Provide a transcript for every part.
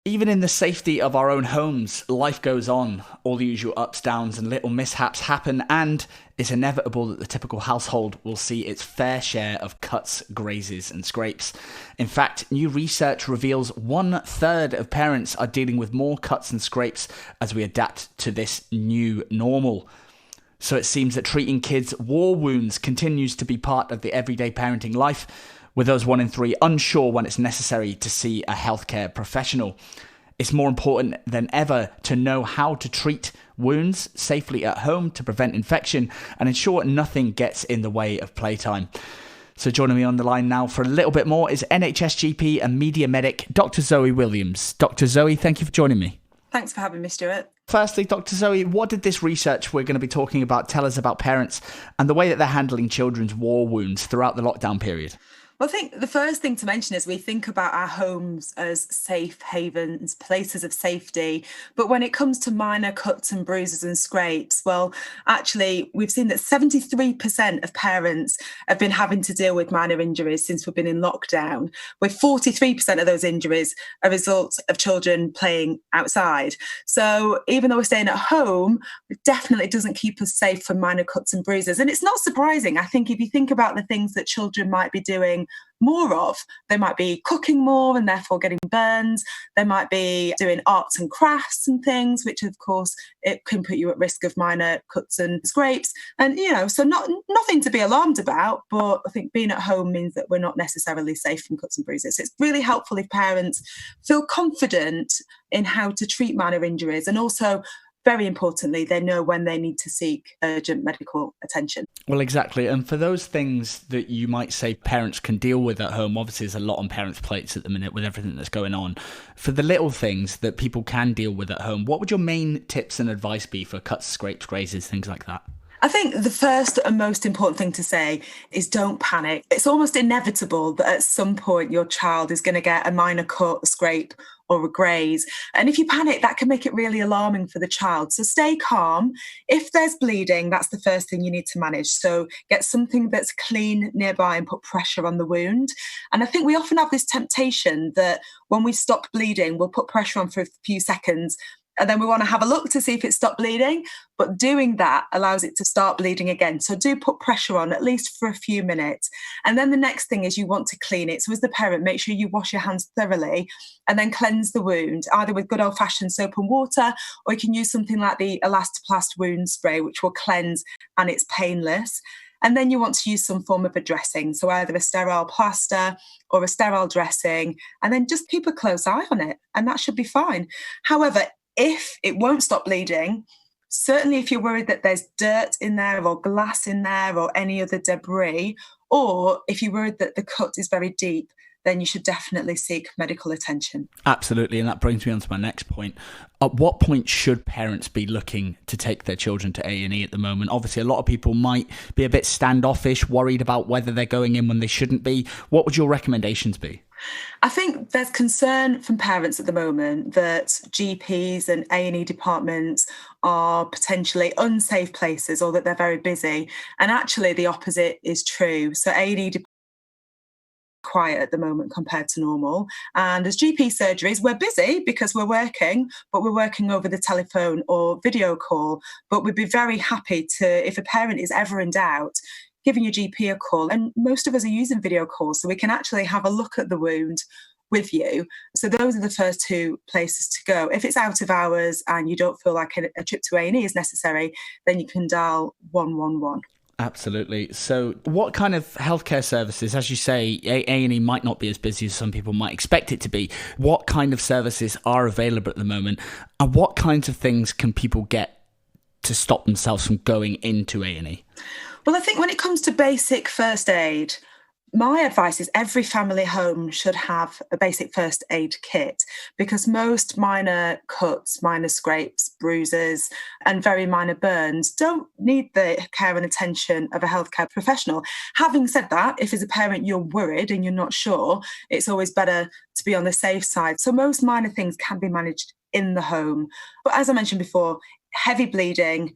Even in the safety of our own homes, life goes on. All the usual ups, downs and little mishaps happen, and it's inevitable that the typical household will see its fair share of cuts, grazes and scrapes. In fact, new research reveals 1/3 of parents are dealing with more cuts and scrapes as we adapt to this new normal. So it seems that treating kids' war wounds continues to be part of the everyday parenting life, with those 1 in 3 unsure when it's necessary to see a healthcare professional. It's more important than ever to know how to treat wounds safely at home to prevent infection and ensure nothing gets in the way of playtime. So joining me on the line now for a little bit more is NHS GP and media medic, Dr. Zoe Williams. Dr. Zoe, thank you for joining me. Thanks for having me, Stuart. Firstly, Dr. Zoe, what did this research we're going to be talking about tell us about parents and the way that they're handling children's war wounds throughout the lockdown period? Well, I think the first thing to mention is we think about our homes as safe havens, places of safety. But when it comes to minor cuts and bruises and scrapes, well, actually, we've seen that 73% of parents have been having to deal with minor injuries since we've been in lockdown, with 43% of those injuries a result of children playing outside. So even though we're staying at home, it definitely doesn't keep us safe from minor cuts and bruises. And it's not surprising. I think if you think about the things that children might be doing more of, they might be cooking more and therefore getting burns. They might be doing arts and crafts and things, which of course it can put you at risk of minor cuts and scrapes. And, so nothing to be alarmed about, but I think being at home means that we're not necessarily safe from cuts and bruises. It's really helpful if parents feel confident in how to treat minor injuries, and also very importantly, they know when they need to seek urgent medical attention. Well, exactly. And for those things that you might say parents can deal with at home, obviously there's a lot on parents' plates at the minute with everything that's going on. For the little things that people can deal with at home, what would your main tips and advice be for cuts, scrapes, grazes, things like that? I think the first and most important thing to say is don't panic. It's almost inevitable that at some point your child is going to get a minor cut, a scrape or a graze. And if you panic, that can make it really alarming for the child. So stay calm. If there's bleeding, that's the first thing you need to manage. So get something that's clean nearby and put pressure on the wound. And I think we often have this temptation that when we stop bleeding, we'll put pressure on for a few seconds, and then we want to have a look to see if it stopped bleeding. But doing that allows it to start bleeding again. So do put pressure on, at least for a few minutes. And then the next thing is you want to clean it. So as the parent, make sure you wash your hands thoroughly and then cleanse the wound, either with good old-fashioned soap and water, or you can use something like the Elastoplast wound spray, which will cleanse and it's painless. And then you want to use some form of a dressing, so either a sterile plaster or a sterile dressing, and then just keep a close eye on it, and that should be fine. However, if it won't stop bleeding, certainly if you're worried that there's dirt in there or glass in there or any other debris, or if you're worried that the cut is very deep, then you should definitely seek medical attention. Absolutely, and that brings me on to my next point. At what point should parents be looking to take their children to A&E at the moment? Obviously, a lot of people might be a bit standoffish, worried about whether they're going in when they shouldn't be. What would your recommendations be? I think there's concern from parents at the moment that GPs and A&E departments are potentially unsafe places, or that they're very busy. And actually the opposite is true. So A&E quiet at the moment compared to normal. And as GP surgeries, we're busy because we're working, but we're working over the telephone or video call. But we'd be very happy to, if a parent is ever in doubt, giving your GP a call. And most of us are using video calls, so we can actually have a look at the wound with you. So those are the first two places to go. If it's out of hours and you don't feel like a trip to A&E is necessary, then you can dial 111. Absolutely. So what kind of healthcare services, as you say, A&E might not be as busy as some people might expect it to be. What kind of services are available at the moment? And what kinds of things can people get to stop themselves from going into A&E? Well, I think when it comes to basic first aid, my advice is every family home should have a basic first aid kit, because most minor cuts, minor scrapes, bruises, and very minor burns don't need the care and attention of a healthcare professional. Having said that, if as a parent you're worried and you're not sure, it's always better to be on the safe side. So most minor things can be managed in the home. But as I mentioned before, heavy bleeding,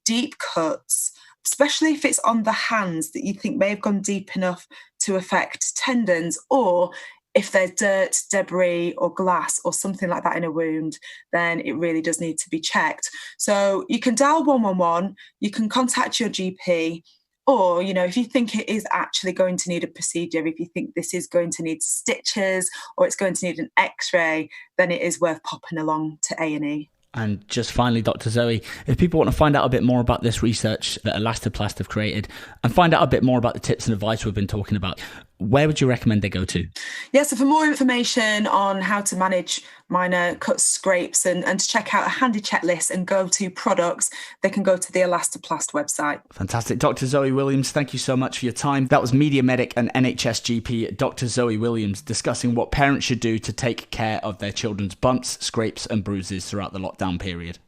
deep cuts, especially if it's on the hands that you think may have gone deep enough to affect tendons, or if there's dirt, debris or glass or something like that in a wound, then it really does need to be checked. So you can dial 111, you can contact your GP, or, if you think it is actually going to need a procedure, if you think this is going to need stitches or it's going to need an x-ray, then it is worth popping along to A&E. And just finally, Dr. Zoe, if people want to find out a bit more about this research that Elastoplast have created and find out a bit more about the tips and advice we've been talking about, where would you recommend they go to? Yeah, so for more information on how to manage minor cuts, scrapes, and to check out a handy checklist and go-to products, they can go to the Elastoplast website. Fantastic. Dr. Zoe Williams, thank you so much for your time. That was media medic and NHS GP Dr. Zoe Williams discussing what parents should do to take care of their children's bumps, scrapes and bruises throughout the lockdown period.